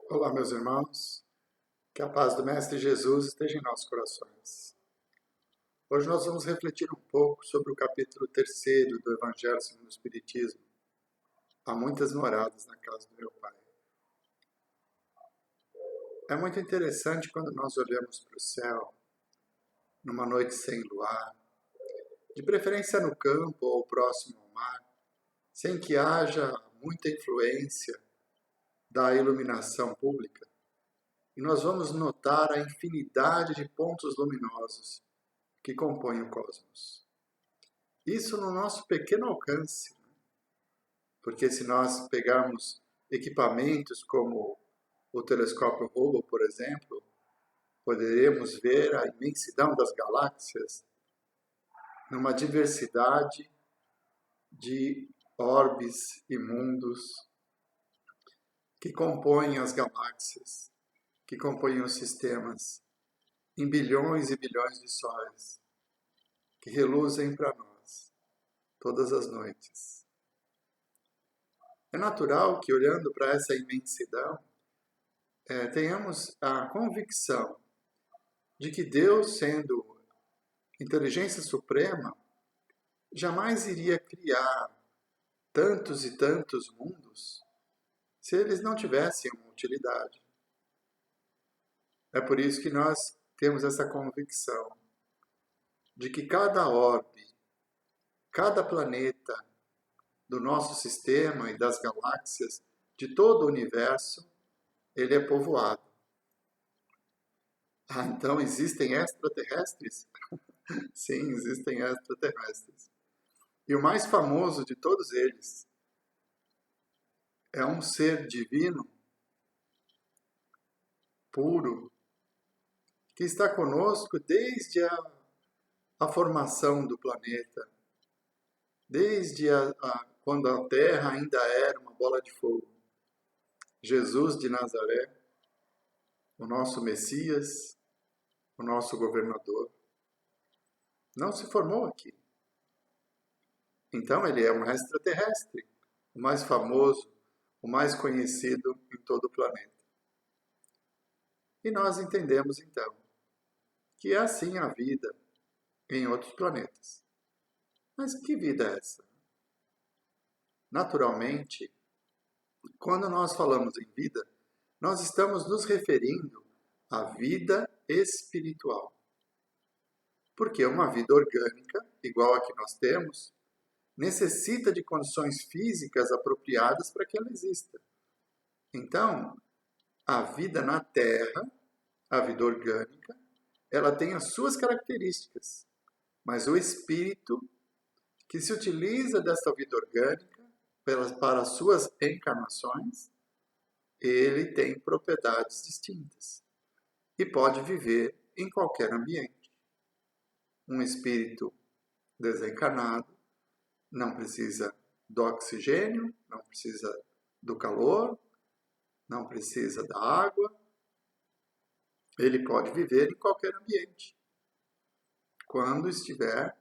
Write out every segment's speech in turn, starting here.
Olá, meus irmãos. Que a paz do Mestre Jesus esteja em nossos corações. Hoje nós vamos refletir um pouco sobre o capítulo 3º do Evangelho segundo o Espiritismo. Há muitas moradas na casa do meu Pai. É muito interessante quando nós olhamos para o céu, numa noite sem luar, de preferência no campo ou próximo ao mar, sem que haja muita influência da iluminação pública, e nós vamos notar a infinidade de pontos luminosos que compõem o cosmos. Isso no nosso pequeno alcance, porque se nós pegarmos equipamentos como o telescópio Hubble, por exemplo, poderemos ver a imensidão das galáxias numa diversidade de orbes e mundos que compõem as galáxias, que compõem os sistemas, em bilhões e bilhões de sóis, que reluzem para nós todas as noites. É natural que, olhando para essa imensidão, tenhamos a convicção de que Deus, sendo inteligência suprema, jamais iria criar tantos e tantos mundos se eles não tivessem uma utilidade. É por isso que nós temos essa convicção de que cada orbe, cada planeta do nosso sistema e das galáxias, de todo o universo, ele é povoado. Ah, então existem extraterrestres? Sim, existem extraterrestres. E o mais famoso de todos eles é um ser divino, puro, que está conosco desde a formação do planeta, desde quando a Terra ainda era uma bola de fogo. Jesus de Nazaré, o nosso Messias, o nosso governador, não se formou aqui. Então ele é um extraterrestre, o mais famoso, o mais conhecido em todo o planeta. E nós entendemos então que é assim a vida em outros planetas. Mas que vida é essa? Naturalmente, quando nós falamos em vida, nós estamos nos referindo à vida espiritual. Porque uma vida orgânica, igual a que nós temos, necessita de condições físicas apropriadas para que ela exista. Então, a vida na Terra, a vida orgânica, ela tem as suas características, mas o espírito que se utiliza desta vida orgânica para as suas encarnações, ele tem propriedades distintas e pode viver em qualquer ambiente. Um espírito desencarnado não precisa do oxigênio, não precisa do calor, não precisa da água. Ele pode viver em qualquer ambiente, quando estiver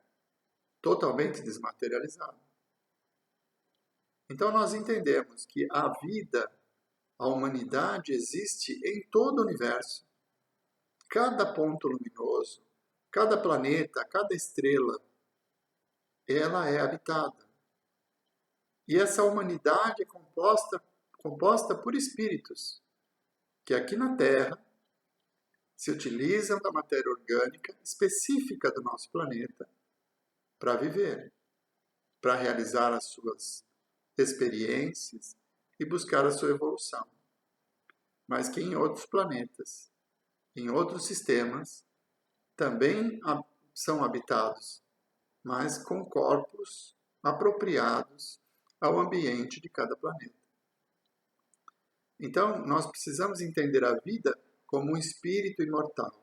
totalmente desmaterializado. Então nós entendemos que a vida, a humanidade existe em todo o universo. Cada ponto luminoso, cada planeta, cada estrela, ela é habitada. E essa humanidade é composta por espíritos, que aqui na Terra se utilizam da matéria orgânica específica do nosso planeta para viver, para realizar as suas experiências e buscar a sua evolução. Mas que em outros planetas, em outros sistemas, também são habitados, mas com corpos apropriados ao ambiente de cada planeta. Então, nós precisamos entender a vida como um espírito imortal,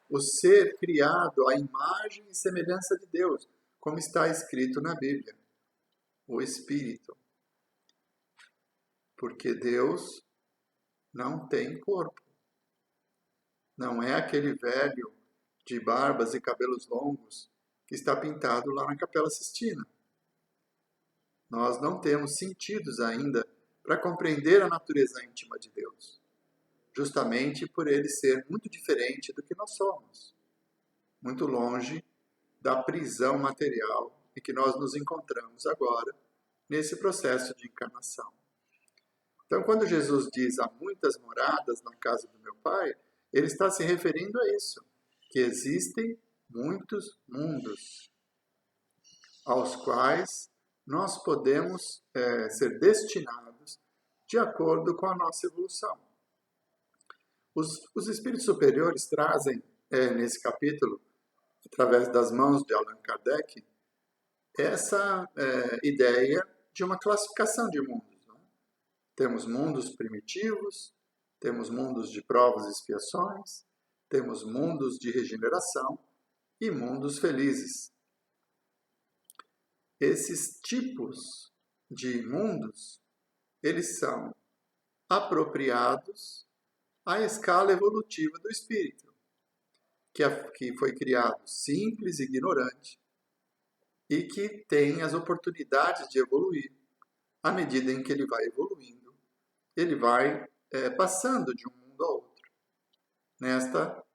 o ser criado à imagem e semelhança de Deus, como está escrito na Bíblia, o espírito. Porque Deus não tem corpo. Não é aquele velho de barbas e cabelos longos que está pintado lá na Capela Sistina. Nós não temos sentidos ainda para compreender a natureza íntima de Deus. justamente por ele ser muito diferente do que nós somos, muito longe da prisão material em que nós nos encontramos agora, nesse processo de encarnação. Então, quando Jesus diz há muitas moradas na casa do meu Pai, ele está se referindo a isso, que existem muitos mundos aos quais nós podemos ser destinados de acordo com a nossa evolução. Os espíritos superiores trazem, nesse capítulo, através das mãos de Allan Kardec, essa ideia de uma classificação de mundos. Né? Temos mundos primitivos, temos mundos de provas e expiações, temos mundos de regeneração e mundos felizes. Esses tipos de mundos, eles são apropriados à escala evolutiva do espírito, que foi criado simples e ignorante e que tem as oportunidades de evoluir. À medida em que ele vai evoluindo, ele vai passando de um mundo a outro. Nesta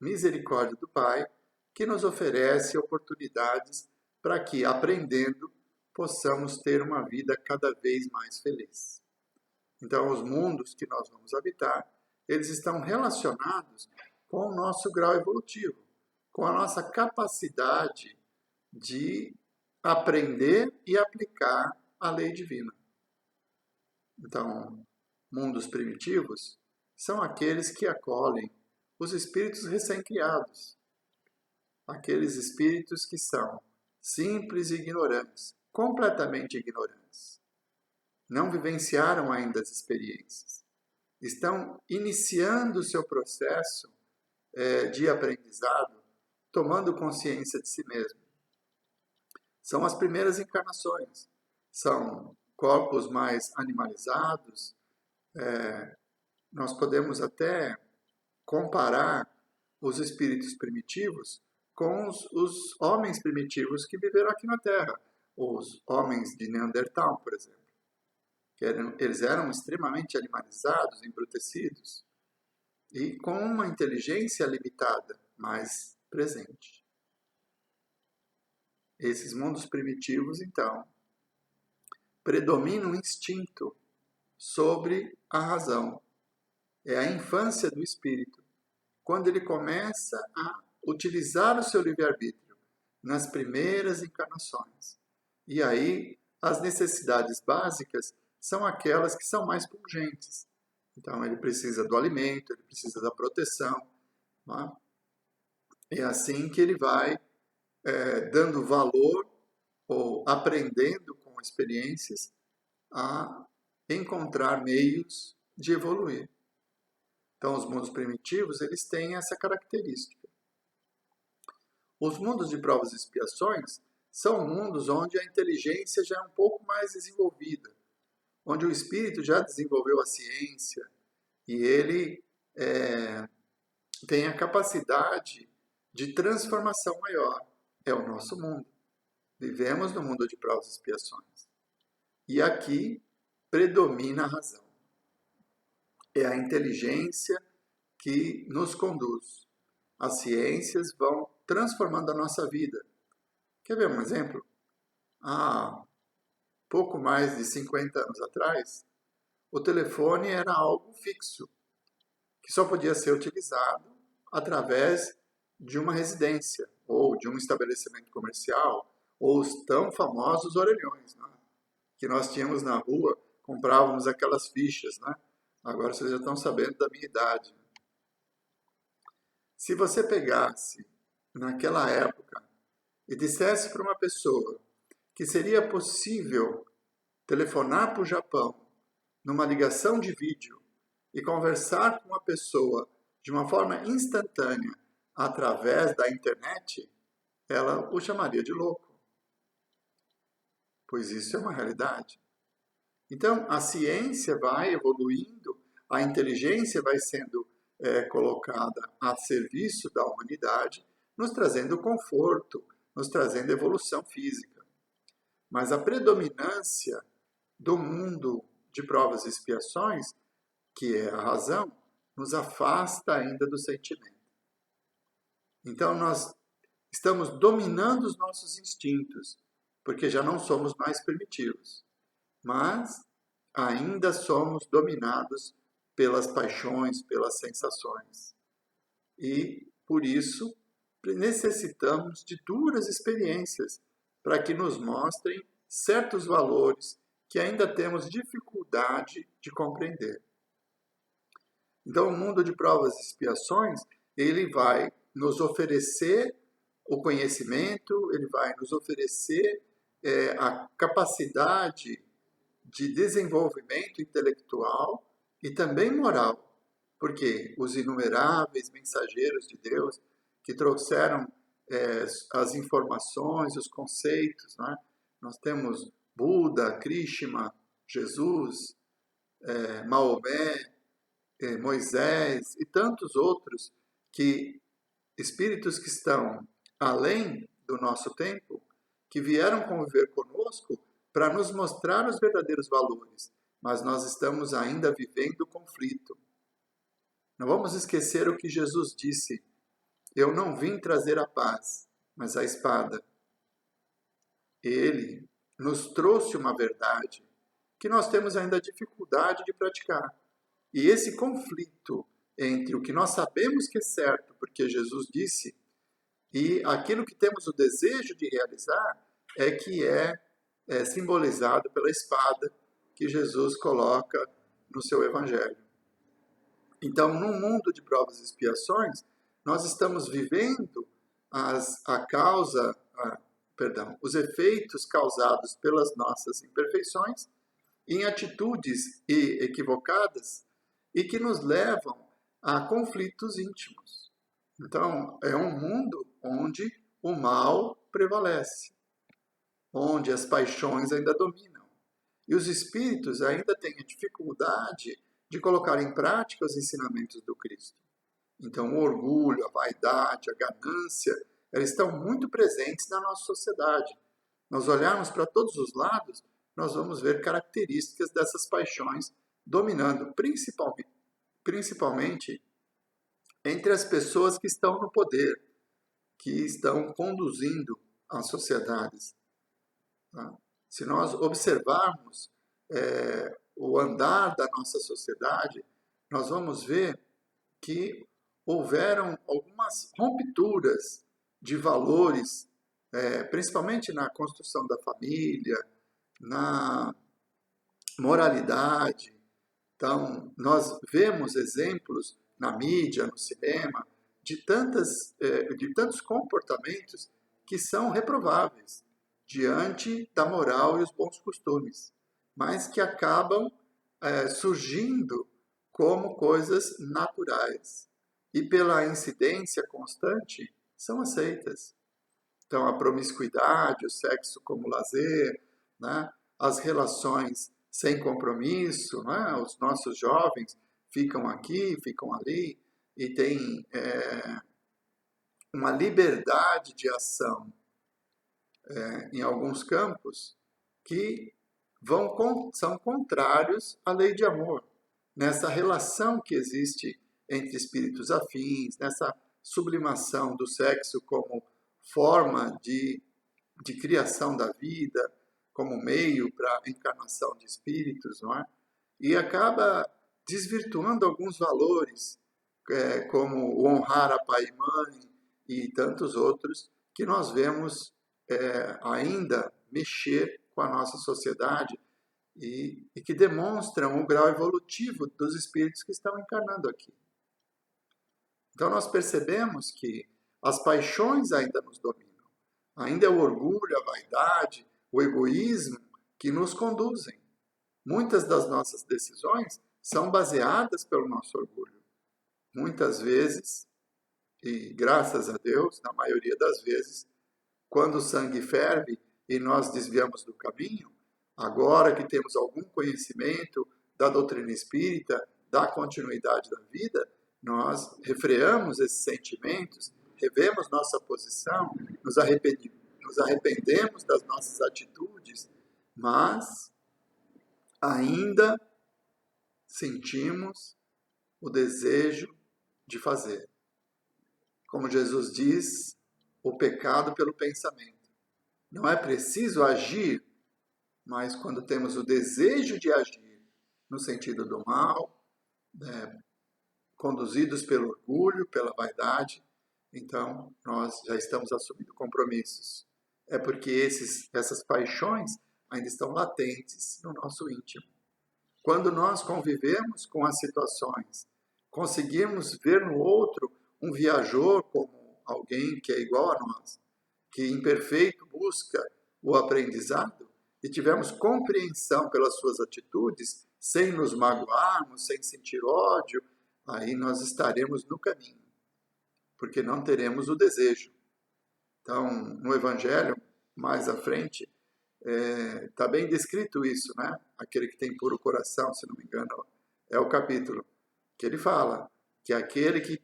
misericórdia do Pai, que nos oferece oportunidades para que, aprendendo, possamos ter uma vida cada vez mais feliz. Então, os mundos que nós vamos habitar, eles estão relacionados com o nosso grau evolutivo, com a nossa capacidade de aprender e aplicar a lei divina. Então, mundos primitivos são aqueles que acolhem os espíritos recém-criados, aqueles espíritos que são simples e ignorantes, completamente ignorantes. Não vivenciaram ainda as experiências. Estão iniciando o seu processo de aprendizado, tomando consciência de si mesmo. São as primeiras encarnações. São corpos mais animalizados. Nós podemos até comparar os espíritos primitivos com os homens primitivos que viveram aqui na Terra. Os homens de Neandertal, por exemplo. Eles eram extremamente animalizados, embrutecidos e com uma inteligência limitada, mas presente. Esses mundos primitivos, então, predomina o instinto sobre a razão. É a infância do espírito, quando ele começa a utilizar o seu livre-arbítrio nas primeiras encarnações. E aí, as necessidades básicas são aquelas que são mais pungentes. Então, ele precisa do alimento, ele precisa da proteção. Não é? É assim que ele vai dando valor ou aprendendo com experiências a encontrar meios de evoluir. Então, os mundos primitivos, eles têm essa característica. Os mundos de provas e expiações são mundos onde a inteligência já é um pouco mais desenvolvida, onde o espírito já desenvolveu a ciência e ele tem a capacidade de transformação maior. É o nosso mundo. Vivemos no mundo de provas e expiações. E aqui predomina a razão. É a inteligência que nos conduz. As ciências vão transformando a nossa vida. Quer ver um exemplo? Há pouco mais de 50 anos atrás, o telefone era algo fixo, que só podia ser utilizado através de uma residência, ou de um estabelecimento comercial, ou os tão famosos orelhões, né? Que nós tínhamos na rua, comprávamos aquelas fichas, né? Agora vocês já estão sabendo da minha idade. Se você pegasse, naquela época, e dissesse para uma pessoa que seria possível telefonar para o Japão, numa ligação de vídeo, e conversar com uma pessoa de uma forma instantânea, através da internet, ela o chamaria de louco. Pois isso é uma realidade. Então, a ciência vai evoluindo, a inteligência vai sendo colocada a serviço da humanidade, nos trazendo conforto, nos trazendo evolução física. Mas a predominância do mundo de provas e expiações, que é a razão, nos afasta ainda do sentimento. Então, nós estamos dominando os nossos instintos, porque já não somos mais primitivos, mas ainda somos dominados pelas paixões, pelas sensações. E, por isso, necessitamos de duras experiências para que nos mostrem certos valores que ainda temos dificuldade de compreender. Então, o mundo de provas e expiações, ele vai nos oferecer o conhecimento, ele vai nos oferecer a capacidade de desenvolvimento intelectual e também moral, porque os inumeráveis mensageiros de Deus que trouxeram as informações, os conceitos, né? Nós temos Buda, Krishna, Jesus, Maomé, Moisés e tantos outros espíritos que estão além do nosso tempo, que vieram conviver conosco para nos mostrar os verdadeiros valores, mas nós estamos ainda vivendo o conflito. Não vamos esquecer o que Jesus disse: eu não vim trazer a paz, mas a espada. Ele nos trouxe uma verdade que nós temos ainda dificuldade de praticar. E esse conflito entre o que nós sabemos que é certo, porque Jesus disse, e aquilo que temos o desejo de realizar, é simbolizado pela espada que Jesus coloca no seu Evangelho. Então, num mundo de provas e expiações, nós estamos vivendo os efeitos causados pelas nossas imperfeições em atitudes equivocadas e que nos levam a conflitos íntimos. Então, é um mundo onde o mal prevalece, onde as paixões ainda dominam. E os espíritos ainda têm a dificuldade de colocar em prática os ensinamentos do Cristo. Então, o orgulho, a vaidade, a ganância, elas estão muito presentes na nossa sociedade. Nós olharmos para todos os lados, nós vamos ver características dessas paixões dominando, principalmente entre as pessoas que estão no poder, que estão conduzindo as sociedades. Se nós observarmos o andar da nossa sociedade, nós vamos ver que houveram algumas rupturas de valores, principalmente na construção da família, na moralidade. Então, nós vemos exemplos na mídia, no cinema, de tantos comportamentos que são reprováveis diante da moral e os bons costumes, mas que acabam surgindo como coisas naturais e pela incidência constante são aceitas. Então, a promiscuidade, o sexo como lazer, né? As relações sem compromisso, né? Os nossos jovens ficam aqui, ficam ali e têm uma liberdade de ação em alguns campos que são contrários à lei de amor, nessa relação que existe entre espíritos afins, nessa sublimação do sexo como forma de criação da vida, como meio para a encarnação de espíritos, não é? E acaba desvirtuando alguns valores, como o honrar a pai e mãe e tantos outros, que nós vemos ainda mexer com a nossa sociedade e que demonstram o grau evolutivo dos espíritos que estão encarnando aqui. Então nós percebemos que as paixões ainda nos dominam. Ainda é o orgulho, a vaidade, o egoísmo que nos conduzem. Muitas das nossas decisões são baseadas pelo nosso orgulho. Muitas vezes, e graças a Deus, na maioria das vezes, quando o sangue ferve e nós desviamos do caminho, agora que temos algum conhecimento da doutrina espírita, da continuidade da vida, nós refreamos esses sentimentos, revemos nossa posição, nos arrependemos das nossas atitudes, mas ainda sentimos o desejo de fazer. Como Jesus diz, o pecado pelo pensamento. Não é preciso agir, mas quando temos o desejo de agir no sentido do mal, conduzidos pelo orgulho, pela vaidade, então nós já estamos assumindo compromissos. É porque essas paixões ainda estão latentes no nosso íntimo. Quando nós convivemos com as situações, conseguimos ver no outro um viajor como alguém que é igual a nós, que imperfeito busca o aprendizado, e tivemos compreensão pelas suas atitudes, sem nos magoarmos, sem sentir ódio, aí nós estaremos no caminho, porque não teremos o desejo. Então, no Evangelho, mais à frente, está bem descrito isso, né? Aquele que tem puro coração, se não me engano, é o capítulo, que ele fala que aquele que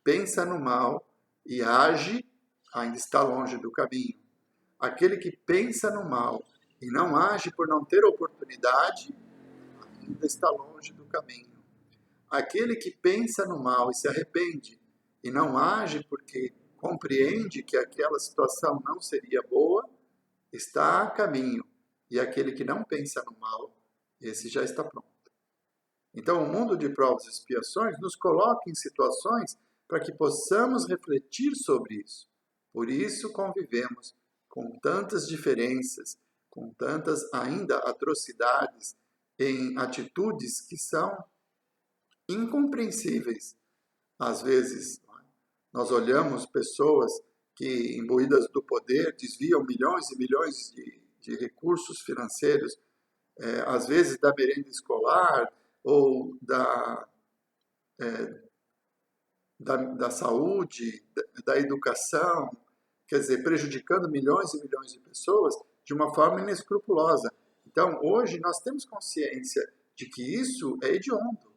pensa no mal e age ainda está longe do caminho. Aquele que pensa no mal e não age por não ter oportunidade, ainda está longe do caminho. Aquele que pensa no mal e se arrepende e não age porque compreende que aquela situação não seria boa, está a caminho. E aquele que não pensa no mal, esse já está pronto. Então, o mundo de provas e expiações nos coloca em situações para que possamos refletir sobre isso. Por isso convivemos com tantas diferenças, com tantas ainda atrocidades em atitudes que são incompreensíveis. Às vezes, nós olhamos pessoas que, imbuídas do poder, desviam milhões e milhões de recursos financeiros, às vezes da merenda escolar ou da saúde, da educação, quer dizer, prejudicando milhões e milhões de pessoas de uma forma inescrupulosa. Então, hoje nós temos consciência de que isso é hediondo.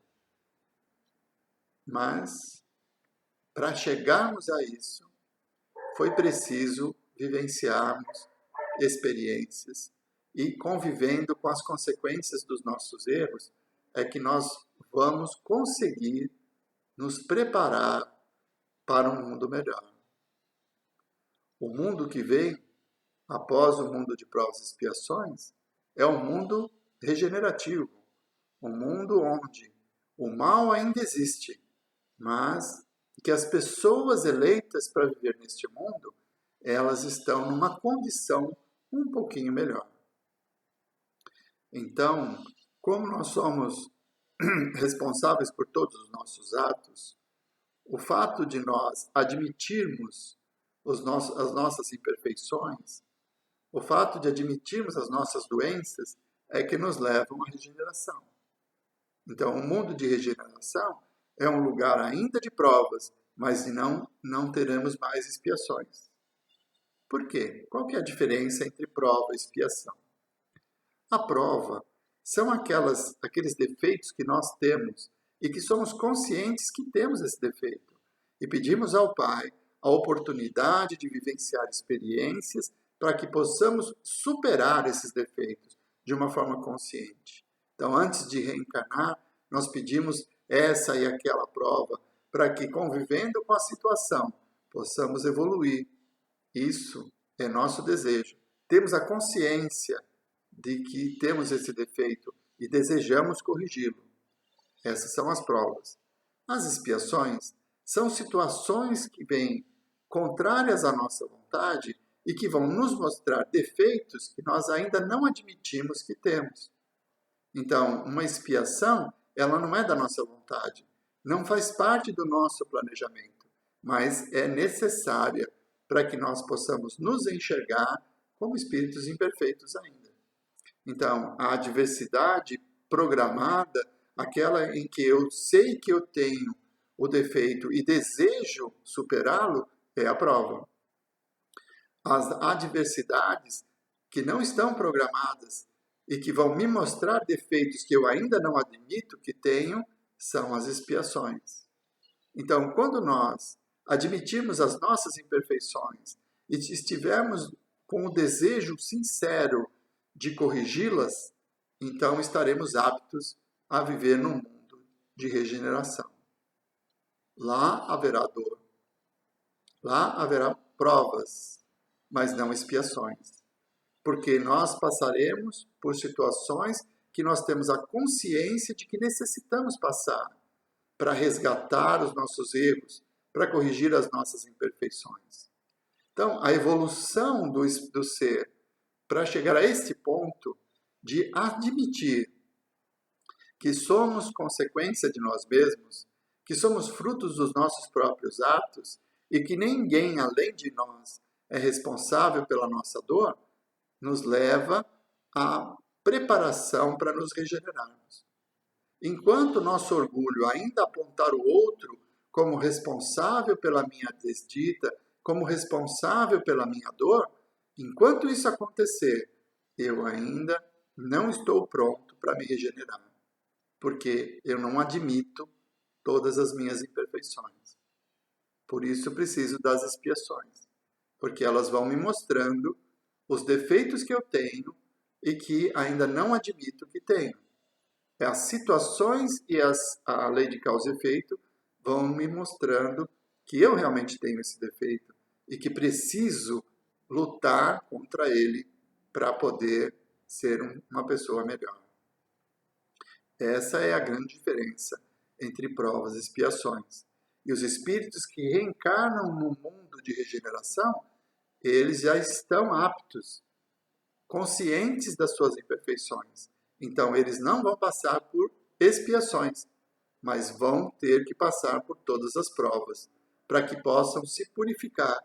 Mas, para chegarmos a isso, foi preciso vivenciarmos experiências e, convivendo com as consequências dos nossos erros, é que nós vamos conseguir nos preparar para um mundo melhor. O mundo que vem, após o mundo de provas e expiações, é um mundo regenerativo, um mundo onde o mal ainda existe, mas que as pessoas eleitas para viver neste mundo, elas estão numa condição um pouquinho melhor. Então, como nós somos responsáveis por todos os nossos atos, o fato de nós admitirmos as nossas imperfeições, o fato de admitirmos as nossas doenças, é que nos levam à regeneração. Então, o mundo de regeneração é um lugar ainda de provas, mas não teremos mais expiações. Por quê? Qual que é a diferença entre prova e expiação? A prova são aqueles defeitos que nós temos e que somos conscientes que temos esse defeito. E pedimos ao Pai a oportunidade de vivenciar experiências para que possamos superar esses defeitos de uma forma consciente. Então, antes de reencarnar, nós pedimos essa e aquela prova para que, convivendo com a situação, possamos evoluir. Isso é nosso desejo. Temos a consciência de que temos esse defeito e desejamos corrigi-lo. Essas são as provas. As expiações são situações que vêm contrárias à nossa vontade e que vão nos mostrar defeitos que nós ainda não admitimos que temos. Então, uma expiação, ela não é da nossa vontade, não faz parte do nosso planejamento, mas é necessária para que nós possamos nos enxergar como espíritos imperfeitos ainda. Então, a adversidade programada, aquela em que eu sei que eu tenho o defeito e desejo superá-lo, é a prova. As adversidades que não estão programadas e que vão me mostrar defeitos que eu ainda não admito que tenho, são as expiações. Então, quando nós admitirmos as nossas imperfeições e estivermos com o desejo sincero de corrigi-las, então estaremos aptos a viver num mundo de regeneração. Lá haverá dor, lá haverá provas, mas não expiações, porque nós passaremos por situações que nós temos a consciência de que necessitamos passar para resgatar os nossos erros, para corrigir as nossas imperfeições. Então, a evolução do ser para chegar a este ponto de admitir que somos consequência de nós mesmos, que somos frutos dos nossos próprios atos e que ninguém além de nós é responsável pela nossa dor, nos leva à preparação para nos regenerarmos. Enquanto nosso orgulho ainda apontar o outro como responsável pela minha desdita, como responsável pela minha dor, enquanto isso acontecer, eu ainda não estou pronto para me regenerar, porque eu não admito todas as minhas imperfeições. Por isso eu preciso das expiações, porque elas vão me mostrando os defeitos que eu tenho e que ainda não admito que tenho. As situações e a lei de causa e efeito vão me mostrando que eu realmente tenho esse defeito e que preciso lutar contra ele para poder ser uma pessoa melhor. Essa é a grande diferença entre provas e expiações. E os espíritos que reencarnam no mundo de regeneração, eles já estão aptos, conscientes das suas imperfeições. Então, eles não vão passar por expiações, mas vão ter que passar por todas as provas, para que possam se purificar,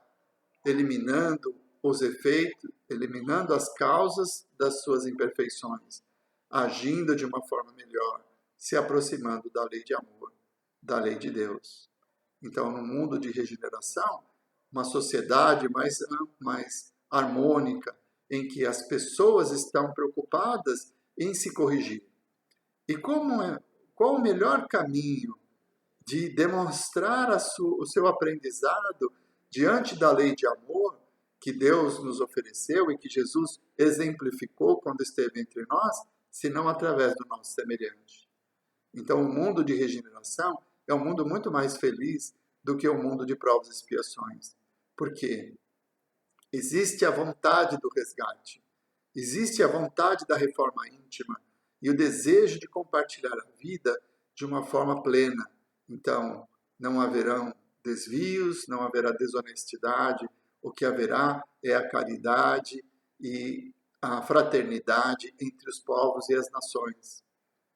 eliminando os efeitos, eliminando as causas das suas imperfeições, agindo de uma forma melhor, se aproximando da lei de amor, da lei de Deus. Então, no mundo de regeneração, uma sociedade mais harmônica, em que as pessoas estão preocupadas em se corrigir. E qual o melhor caminho de demonstrar o seu aprendizado diante da lei de amor que Deus nos ofereceu e que Jesus exemplificou quando esteve entre nós, se não através do nosso semelhante? Então, o mundo de regeneração é um mundo muito mais feliz do que o mundo de provas e expiações. Por quê? Existe a vontade do resgate, existe a vontade da reforma íntima e o desejo de compartilhar a vida de uma forma plena. Então, não haverão desvios, não haverá desonestidade, o que haverá é a caridade e a fraternidade entre os povos e as nações,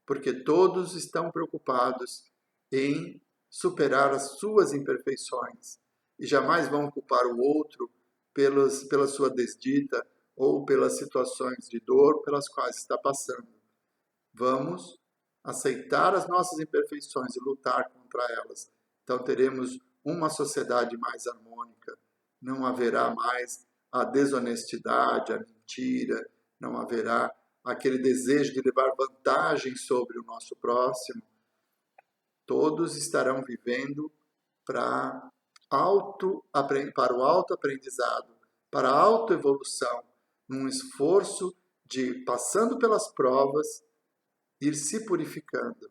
porque todos estão preocupados em superar as suas imperfeições e jamais vão culpar o outro pela sua desdita ou pelas situações de dor pelas quais está passando. Vamos aceitar as nossas imperfeições e lutar contra elas. Então teremos uma sociedade mais harmônica. Não haverá mais a desonestidade, a mentira, não haverá aquele desejo de levar vantagem sobre o nosso próximo. Todos estarão vivendo para o autoaprendizado, para a autoevolução, num esforço de, passando pelas provas, ir se purificando.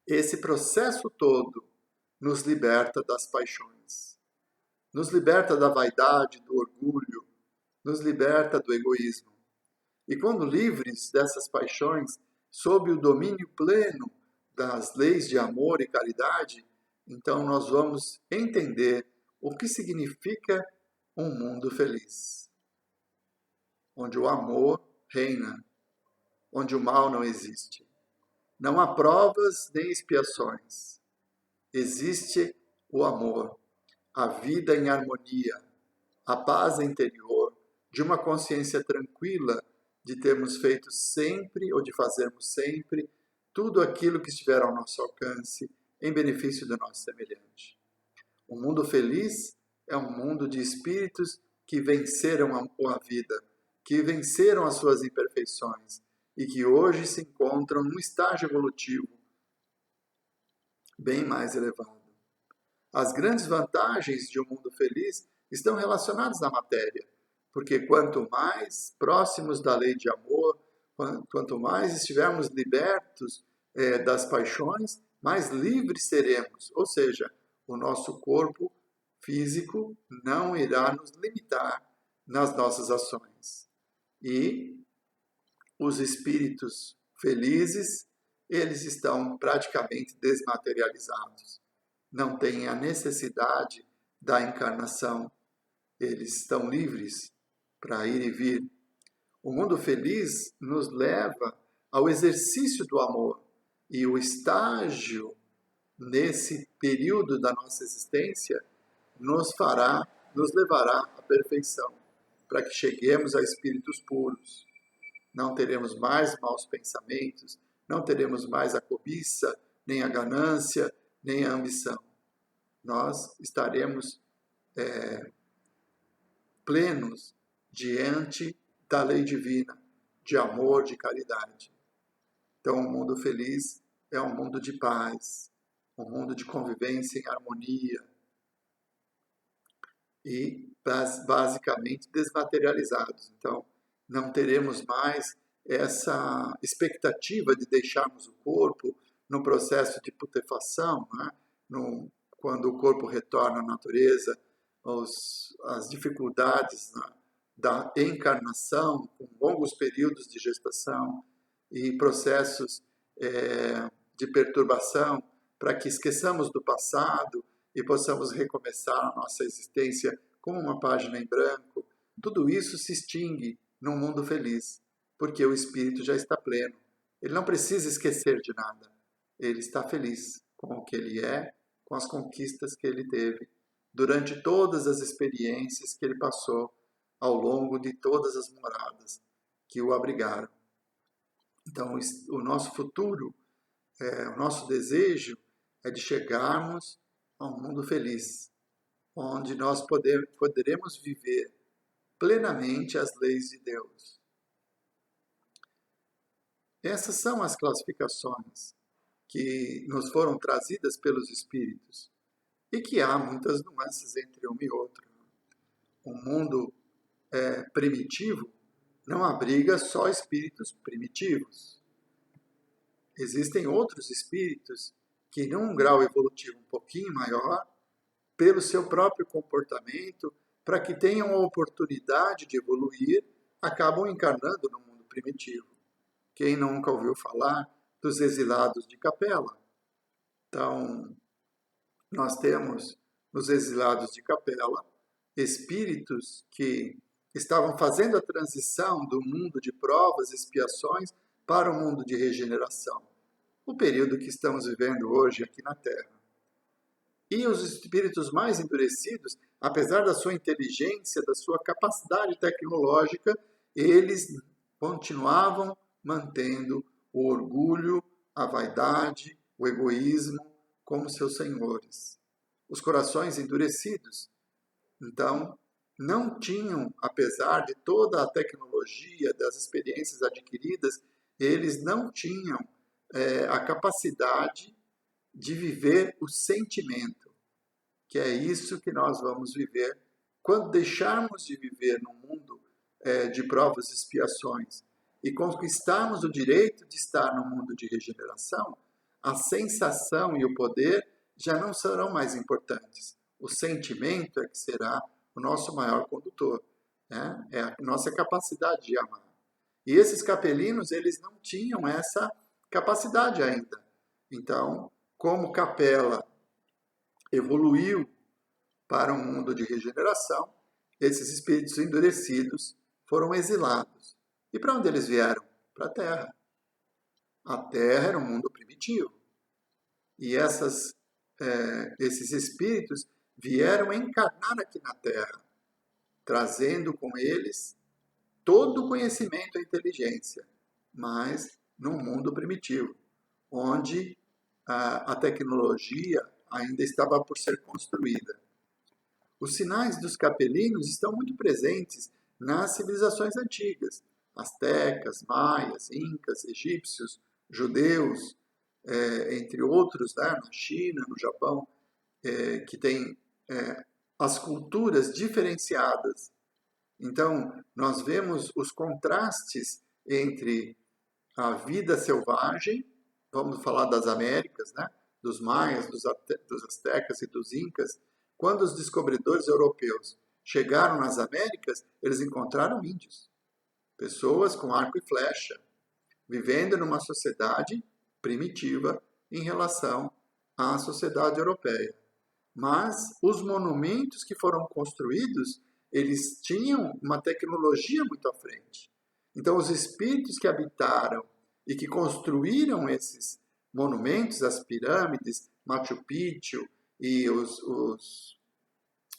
Esse processo todo nos liberta das paixões, nos liberta da vaidade, do orgulho, nos liberta do egoísmo. E quando livres dessas paixões, sob o domínio pleno das leis de amor e caridade, então nós vamos entender o que significa um mundo feliz, onde o amor reina, onde o mal não existe. Não há provas nem expiações. Existe o amor, a vida em harmonia, a paz interior, de uma consciência tranquila de termos feito sempre ou de fazermos sempre tudo aquilo que estiver ao nosso alcance em benefício do nosso semelhante. Um mundo feliz é um mundo de espíritos que venceram a vida, que venceram as suas imperfeições e que hoje se encontram num estágio evolutivo bem mais elevado. As grandes vantagens de um mundo feliz estão relacionadas à matéria, porque quanto mais próximos da lei de amor, Quanto mais estivermos libertos das paixões, mais livres seremos. Ou seja, o nosso corpo físico não irá nos limitar nas nossas ações. E os espíritos felizes, eles estão praticamente desmaterializados. Não têm a necessidade da encarnação. Eles estão livres para ir e vir. O mundo feliz nos leva ao exercício do amor. E o estágio nesse período da nossa existência nos levará à perfeição, para que cheguemos a espíritos puros. Não teremos mais maus pensamentos, não teremos mais a cobiça, nem a ganância, nem a ambição. Nós estaremos plenos diante da lei divina, de amor, de caridade. Então, um mundo feliz é um mundo de paz, um mundo de convivência em harmonia e basicamente desmaterializados. Então, não teremos mais essa expectativa de deixarmos o corpo no processo de putrefação, né? Quando o corpo retorna à natureza, as dificuldades, né, da encarnação, com longos períodos de gestação e processos de perturbação, para que esqueçamos do passado e possamos recomeçar a nossa existência como uma página em branco. Tudo isso se extingue num mundo feliz, porque o espírito já está pleno. Ele não precisa esquecer de nada. Ele está feliz com o que ele é, com as conquistas que ele teve, durante todas as experiências que ele passou ao longo de todas as moradas que o abrigaram. Então, o nosso futuro, o nosso desejo é de chegarmos a um mundo feliz, onde nós poderemos viver plenamente as leis de Deus. Essas são as classificações que nos foram trazidas pelos Espíritos e que há muitas nuances entre uma e outra. O mundo primitivo não abriga só espíritos primitivos. Existem outros espíritos que, num grau evolutivo um pouquinho maior, pelo seu próprio comportamento, para que tenham a oportunidade de evoluir, acabam encarnando no mundo primitivo. Quem nunca ouviu falar dos exilados de Capela? Então, nós temos nos exilados de Capela espíritos que estavam fazendo a transição do mundo de provas e expiações para o mundo de regeneração, o período que estamos vivendo hoje aqui na Terra. E os espíritos mais endurecidos, apesar da sua inteligência, da sua capacidade tecnológica, eles continuavam mantendo o orgulho, a vaidade, o egoísmo como seus senhores. Os corações endurecidos, então, não tinham, apesar de toda a tecnologia, das experiências adquiridas, eles não tinham a capacidade de viver o sentimento, que é isso que nós vamos viver quando deixarmos de viver no mundo de provas e expiações e conquistarmos o direito de estar no mundo de regeneração. A sensação e o poder já não serão mais importantes. O sentimento é que será o nosso maior condutor, né? É a nossa capacidade de amar. E esses capelinos, eles não tinham essa capacidade ainda. Então, como Capela evoluiu para um mundo de regeneração, esses espíritos endurecidos foram exilados. E para onde eles vieram? Para a Terra. A Terra era um mundo primitivo. E esses espíritos vieram encarnar aqui na Terra, trazendo com eles todo o conhecimento e inteligência, mas num mundo primitivo, onde a tecnologia ainda estava por ser construída. Os sinais dos capelinos estão muito presentes nas civilizações antigas, astecas, maias, incas, egípcios, judeus, entre outros, né, na China, no Japão, que tem as culturas diferenciadas. Então, nós vemos os contrastes entre a vida selvagem, vamos falar das Américas, né? Dos maias, dos astecas e dos incas. Quando os descobridores europeus chegaram nas Américas, eles encontraram índios, pessoas com arco e flecha, vivendo numa sociedade primitiva em relação à sociedade europeia. Mas os monumentos que foram construídos, eles tinham uma tecnologia muito à frente. Então, os espíritos que habitaram e que construíram esses monumentos, as pirâmides, Machu Picchu e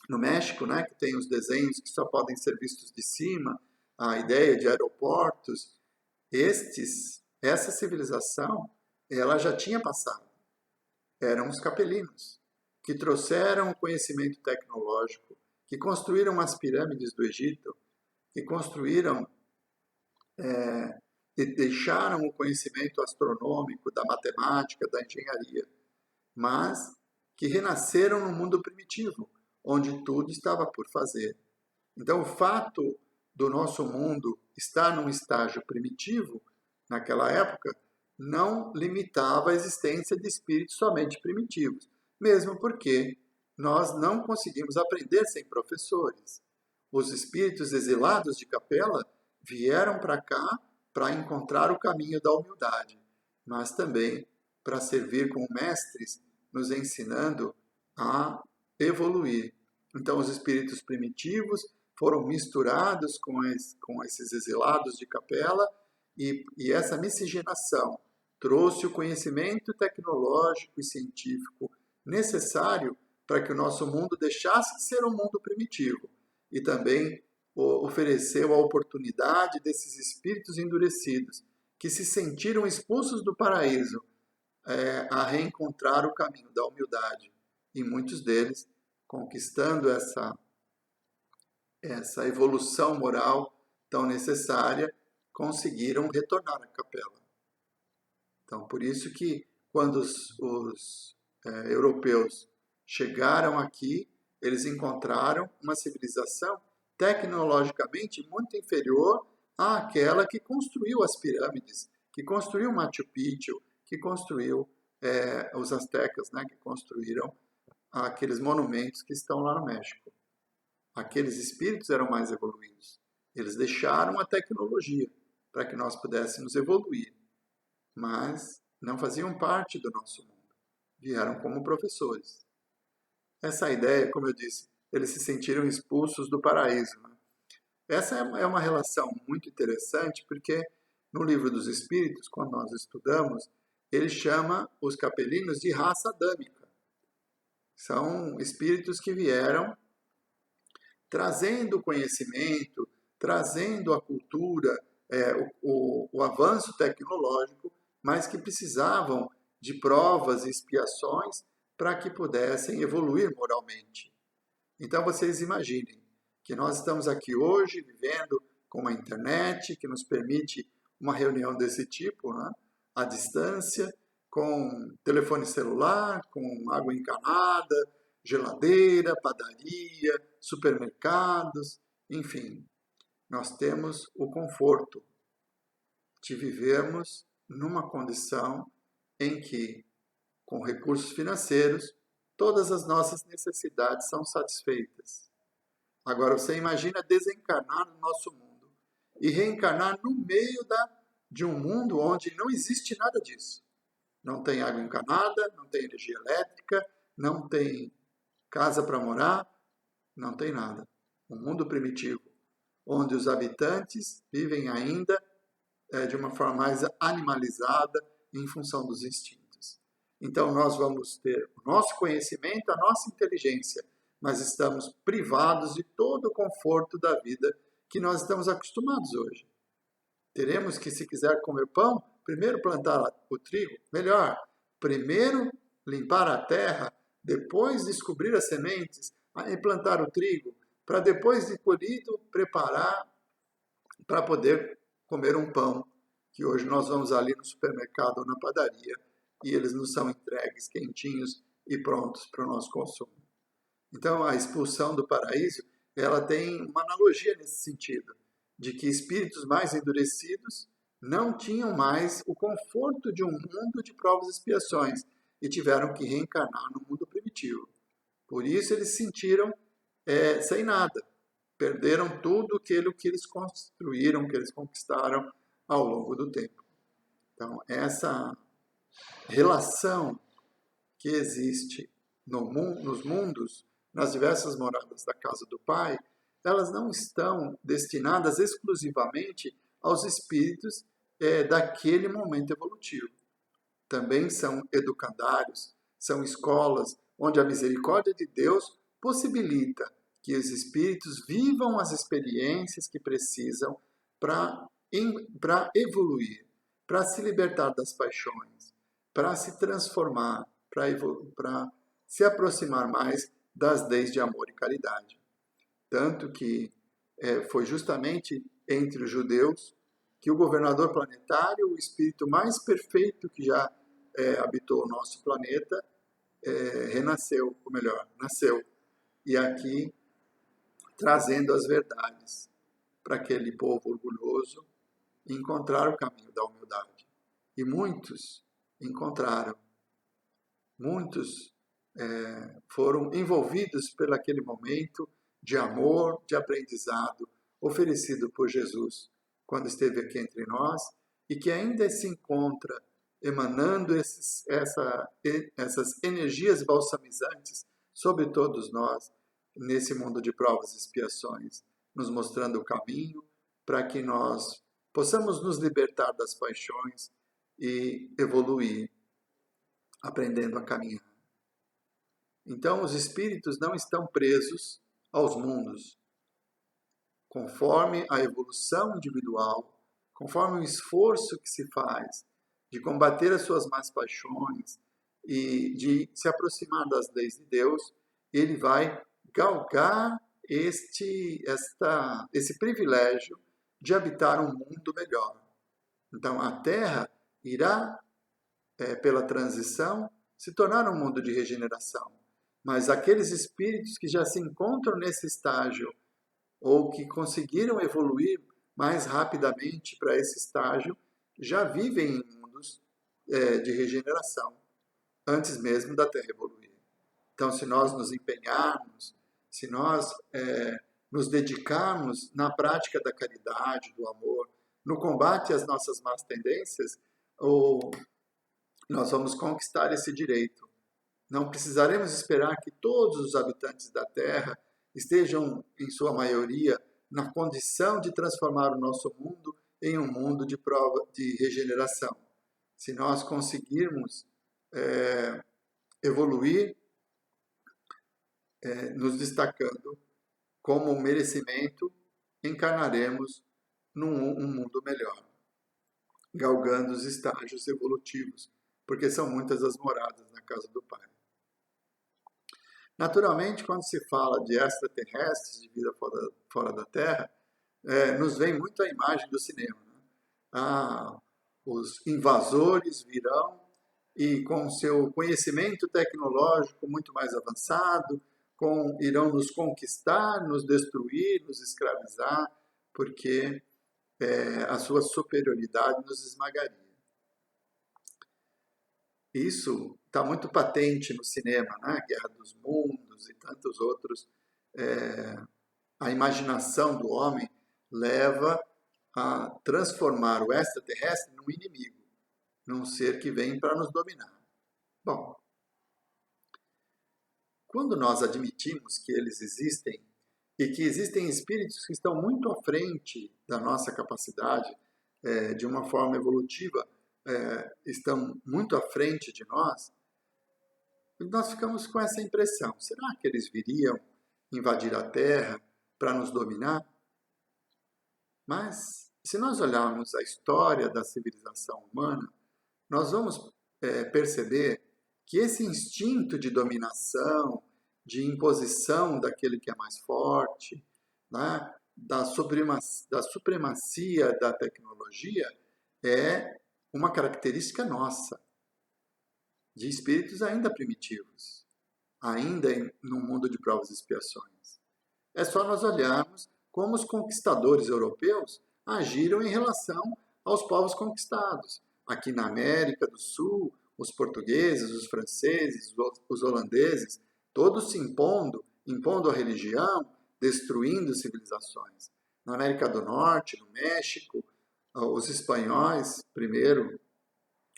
no México, né, que tem os desenhos que só podem ser vistos de cima, a ideia de aeroportos, essa civilização, ela já tinha passado. Eram os capelinos, que trouxeram o conhecimento tecnológico, que construíram as pirâmides do Egito, que construíram e deixaram o conhecimento astronômico, da matemática, da engenharia, mas que renasceram no mundo primitivo, onde tudo estava por fazer. Então, o fato do nosso mundo estar num estágio primitivo, naquela época, não limitava a existência de espíritos somente primitivos, mesmo porque nós não conseguimos aprender sem professores. Os espíritos exilados de Capela vieram para cá para encontrar o caminho da humildade, mas também para servir como mestres, nos ensinando a evoluir. Então, os espíritos primitivos foram misturados com esses exilados de Capela e essa miscigenação trouxe o conhecimento tecnológico e científico necessário para que o nosso mundo deixasse de ser um mundo primitivo e também ofereceu a oportunidade desses espíritos endurecidos que se sentiram expulsos do paraíso a reencontrar o caminho da humildade e muitos deles, conquistando essa evolução moral tão necessária, conseguiram retornar à capela. Então, por isso que quando os europeus chegaram aqui, eles encontraram uma civilização tecnologicamente muito inferior àquela que construiu as pirâmides, que construiu Machu Picchu, que construiu os astecas, né, que construíram aqueles monumentos que estão lá no México. Aqueles espíritos eram mais evoluídos. Eles deixaram a tecnologia para que nós pudéssemos evoluir, mas não faziam parte do nosso mundo. Vieram como professores. Essa ideia, como eu disse, eles se sentiram expulsos do paraíso. Né? Essa é uma relação muito interessante, porque no Livro dos Espíritos, quando nós estudamos, ele chama os capelinos de raça adâmica. São espíritos que vieram trazendo conhecimento, trazendo a cultura, o avanço tecnológico, mas que precisavam de provas e expiações para que pudessem evoluir moralmente. Então vocês imaginem que nós estamos aqui hoje vivendo com uma internet que nos permite uma reunião desse tipo, né? À distância, com telefone celular, com água encanada, geladeira, padaria, supermercados, enfim. Nós temos o conforto de vivermos numa condição em que, com recursos financeiros, todas as nossas necessidades são satisfeitas. Agora, você imagina desencarnar no nosso mundo e reencarnar no meio de um mundo onde não existe nada disso. Não tem água encanada, não tem energia elétrica, não tem casa para morar, não tem nada. Um mundo primitivo, onde os habitantes vivem ainda de uma forma mais animalizada em função dos instintos. Então nós vamos ter o nosso conhecimento, a nossa inteligência, mas estamos privados de todo o conforto da vida que nós estamos acostumados hoje. Teremos que, se quiser comer pão, primeiro plantar o trigo, melhor, primeiro limpar a terra, depois descobrir as sementes, aí plantar o trigo, para depois de colhido, preparar para poder comer um pão, que hoje nós vamos ali no supermercado ou na padaria, e eles nos são entregues quentinhos e prontos para o nosso consumo. Então, a expulsão do paraíso, ela tem uma analogia nesse sentido, de que espíritos mais endurecidos não tinham mais o conforto de um mundo de provas e expiações e tiveram que reencarnar no mundo primitivo. Por isso eles se sentiram sem nada, perderam tudo aquilo que eles construíram, que eles conquistaram ao longo do tempo. Então, essa relação que existe nos mundos, nas diversas moradas da casa do Pai, elas não estão destinadas exclusivamente aos espíritos daquele momento evolutivo. Também são educandários, são escolas onde a misericórdia de Deus possibilita que os espíritos vivam as experiências que precisam para evoluir, para se libertar das paixões, para se transformar, para se aproximar mais das leis de amor e caridade. Tanto que foi justamente entre os judeus que o governador planetário, o espírito mais perfeito que já habitou o nosso planeta, renasceu, ou melhor, nasceu. E aqui trazendo as verdades para aquele povo orgulhoso encontrar o caminho da humildade. E muitos encontraram. Muitos foram envolvidos por aquele momento de amor, de aprendizado oferecido por Jesus quando esteve aqui entre nós e que ainda se encontra emanando essas energias balsamizantes sobre todos nós nesse mundo de provas e expiações, nos mostrando o caminho para que nós possamos nos libertar das paixões e evoluir, aprendendo a caminhar. Então, os espíritos não estão presos aos mundos. Conforme a evolução individual, conforme o esforço que se faz de combater as suas más paixões e de se aproximar das leis de Deus, ele vai galgar esse privilégio de habitar um mundo melhor. Então, a Terra irá, pela transição, se tornar um mundo de regeneração. Mas aqueles espíritos que já se encontram nesse estágio ou que conseguiram evoluir mais rapidamente para esse estágio, já vivem em mundos de regeneração, antes mesmo da Terra evoluir. Então, se nós nos empenharmos, se nós nos dedicarmos na prática da caridade, do amor, no combate às nossas más tendências, nós vamos conquistar esse direito. Não precisaremos esperar que todos os habitantes da Terra estejam, em sua maioria, na condição de transformar o nosso mundo em um mundo de prova de regeneração. Se nós conseguirmos evoluir, nos destacando como merecimento, encarnaremos num mundo melhor, galgando os estágios evolutivos, porque são muitas as moradas na casa do Pai. Naturalmente, quando se fala de extraterrestres, de vida fora da Terra, nos vem muito a imagem do cinema. Né? Os invasores virão e com seu conhecimento tecnológico muito mais avançado, irão nos conquistar, nos destruir, nos escravizar, porque a sua superioridade nos esmagaria. Isso está muito patente no cinema, né? Guerra dos Mundos e tantos outros. A imaginação do homem leva a transformar o extraterrestre num inimigo, num ser que vem para nos dominar. Bom, quando nós admitimos que eles existem e que existem espíritos que estão muito à frente da nossa capacidade, de uma forma evolutiva, estão muito à frente de nós, nós ficamos com essa impressão. Será que eles viriam invadir a Terra para nos dominar? Mas, se nós olharmos a história da civilização humana, nós vamos perceber que esse instinto de dominação, de imposição daquele que é mais forte, né, da supremacia da tecnologia, é uma característica nossa, de espíritos ainda primitivos, ainda num mundo de provas e expiações. É só nós olharmos como os conquistadores europeus agiram em relação aos povos conquistados. Aqui na América do Sul, os portugueses, os franceses, os holandeses, todos se impondo a religião, destruindo civilizações. Na América do Norte, no México, os espanhóis, primeiro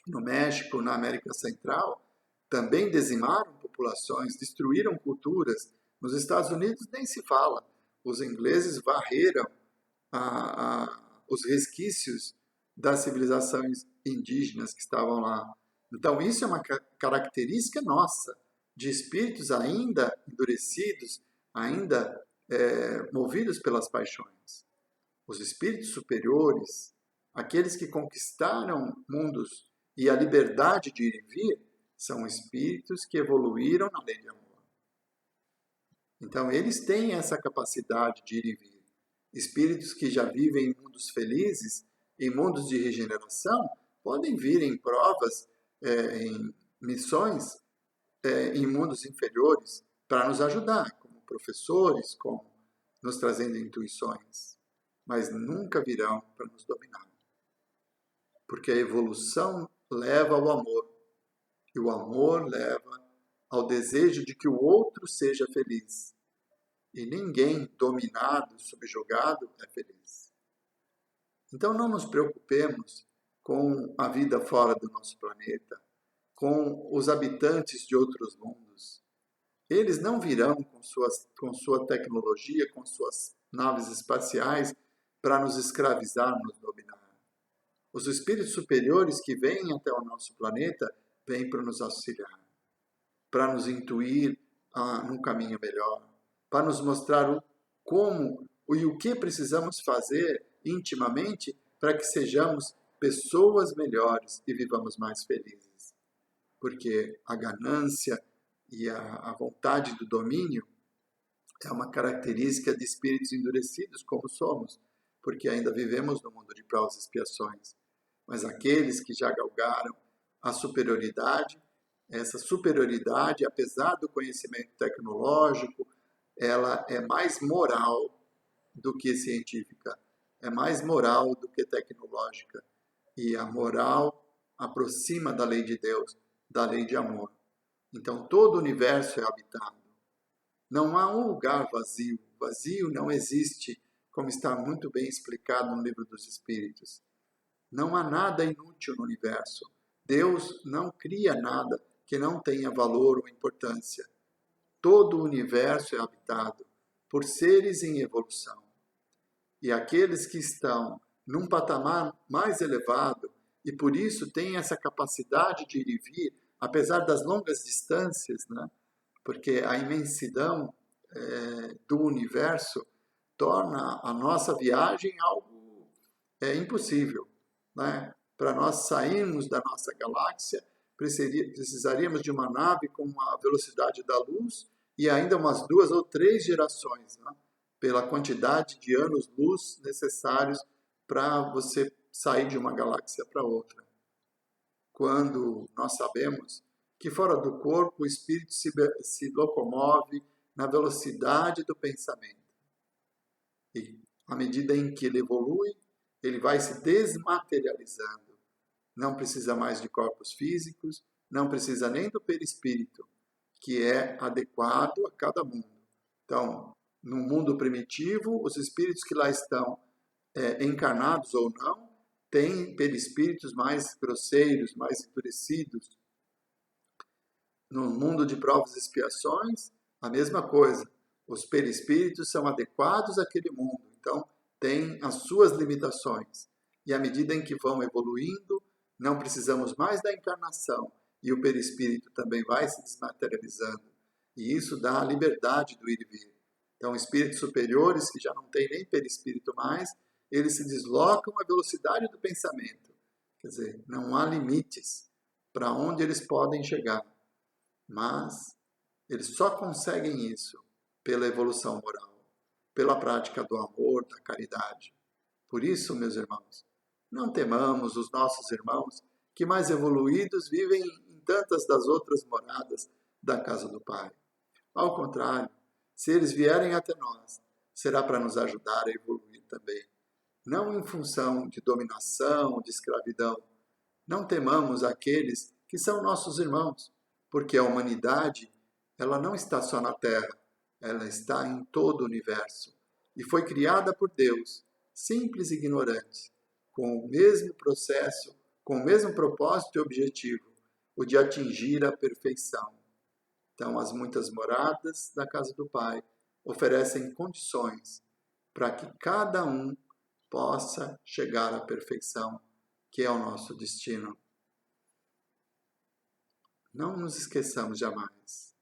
no México, na América Central, também dizimaram populações, destruíram culturas. Nos Estados Unidos nem se fala. Os ingleses varreram os resquícios das civilizações indígenas que estavam lá. Então, isso é uma característica nossa, de espíritos ainda endurecidos, ainda movidos pelas paixões. Os espíritos superiores, aqueles que conquistaram mundos e a liberdade de ir e vir, são espíritos que evoluíram na lei de amor. Então, eles têm essa capacidade de ir e vir. Espíritos que já vivem em mundos felizes, em mundos de regeneração, podem vir em provas, em missões, em mundos inferiores, para nos ajudar, como professores, como nos trazendo intuições. Mas nunca virão para nos dominar. Porque a evolução leva ao amor. E o amor leva ao desejo de que o outro seja feliz. E ninguém dominado, subjugado, é feliz. Então não nos preocupemos com a vida fora do nosso planeta, com os habitantes de outros mundos. Eles não virão com sua tecnologia, com suas naves espaciais, para nos escravizar, nos dominar. Os espíritos superiores que vêm até o nosso planeta vêm para nos auxiliar, para nos intuir num caminho melhor, para nos mostrar como e o que precisamos fazer intimamente para que sejamos pessoas melhores e vivamos mais felizes. Porque a ganância e a vontade do domínio é uma característica de espíritos endurecidos como somos, porque ainda vivemos no mundo de provas e expiações. Mas aqueles que já galgaram a superioridade, essa superioridade, apesar do conhecimento tecnológico, ela é mais moral do que científica, é mais moral do que tecnológica. E a moral aproxima da lei de Deus, da lei de amor. Então todo o universo é habitado. Não há um lugar vazio. Vazio não existe, como está muito bem explicado no Livro dos Espíritos. Não há nada inútil no universo. Deus não cria nada que não tenha valor ou importância. Todo o universo é habitado por seres em evolução. E aqueles que estão num patamar mais elevado e por isso têm essa capacidade de ir e vir, apesar das longas distâncias, né? Porque a imensidão do universo torna a nossa viagem algo impossível. Né? Para nós sairmos da nossa galáxia, precisaríamos de uma nave com a velocidade da luz e ainda umas 2 ou 3 gerações, né? Pela quantidade de anos-luz necessários para você sair de uma galáxia para outra. Quando nós sabemos que fora do corpo o espírito se locomove na velocidade do pensamento. E à medida em que ele evolui, ele vai se desmaterializando. Não precisa mais de corpos físicos, não precisa nem do perispírito, que é adequado a cada mundo. Então, no mundo primitivo, os espíritos que lá estão encarnados ou não, têm perispíritos mais grosseiros, mais endurecidos. No mundo de provas e expiações, a mesma coisa. Os perispíritos são adequados àquele mundo, então têm as suas limitações. E à medida em que vão evoluindo, não precisamos mais da encarnação, e o perispírito também vai se desmaterializando. E isso dá a liberdade do ir e vir. Então, espíritos superiores, que já não têm nem perispírito mais, eles se deslocam à velocidade do pensamento. Quer dizer, não há limites para onde eles podem chegar. Mas eles só conseguem isso pela evolução moral, pela prática do amor, da caridade. Por isso, meus irmãos, não temamos os nossos irmãos que mais evoluídos vivem em tantas das outras moradas da casa do Pai. Ao contrário, se eles vierem até nós, será para nos ajudar a evoluir também. não em função de dominação, de escravidão. Não temamos aqueles que são nossos irmãos, porque a humanidade, ela não está só na Terra, ela está em todo o universo e foi criada por Deus, simples e ignorante, com o mesmo processo, com o mesmo propósito e objetivo, o de atingir a perfeição. Então, as muitas moradas da casa do Pai oferecem condições para que cada um possa chegar à perfeição, que é o nosso destino. Não nos esqueçamos jamais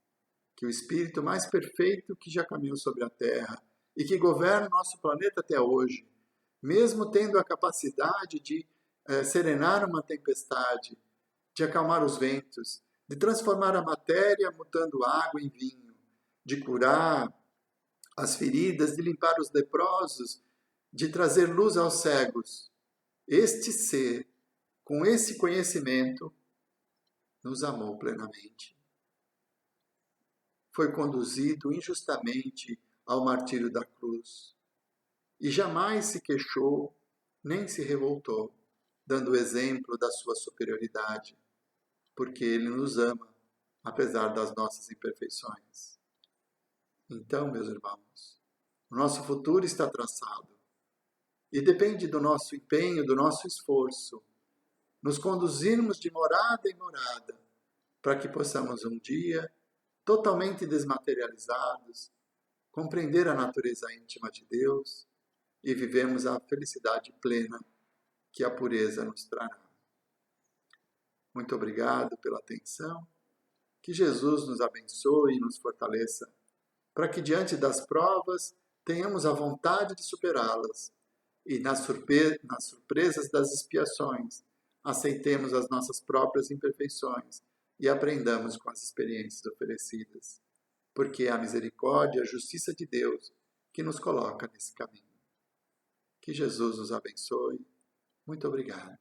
que o Espírito mais perfeito que já caminhou sobre a Terra e que governa o nosso planeta até hoje, mesmo tendo a capacidade de serenar uma tempestade, de acalmar os ventos, de transformar a matéria mutando água em vinho, de curar as feridas, de limpar os leprosos, de trazer luz aos cegos. Este ser, com esse conhecimento, nos amou plenamente. Foi conduzido injustamente ao martírio da cruz e jamais se queixou nem se revoltou, dando exemplo da sua superioridade, porque Ele nos ama, apesar das nossas imperfeições. Então, meus irmãos, o nosso futuro está traçado e depende do nosso empenho, do nosso esforço, nos conduzirmos de morada em morada, para que possamos um dia, totalmente desmaterializados, compreender a natureza íntima de Deus e vivemos a felicidade plena que a pureza nos trará. Muito obrigado pela atenção. Que Jesus nos abençoe e nos fortaleça, para que diante das provas tenhamos a vontade de superá-las e nas surpresas das expiações aceitemos as nossas próprias imperfeições e aprendamos com as experiências oferecidas, porque é a misericórdia e a justiça de Deus que nos coloca nesse caminho. Que Jesus nos abençoe. Muito obrigado.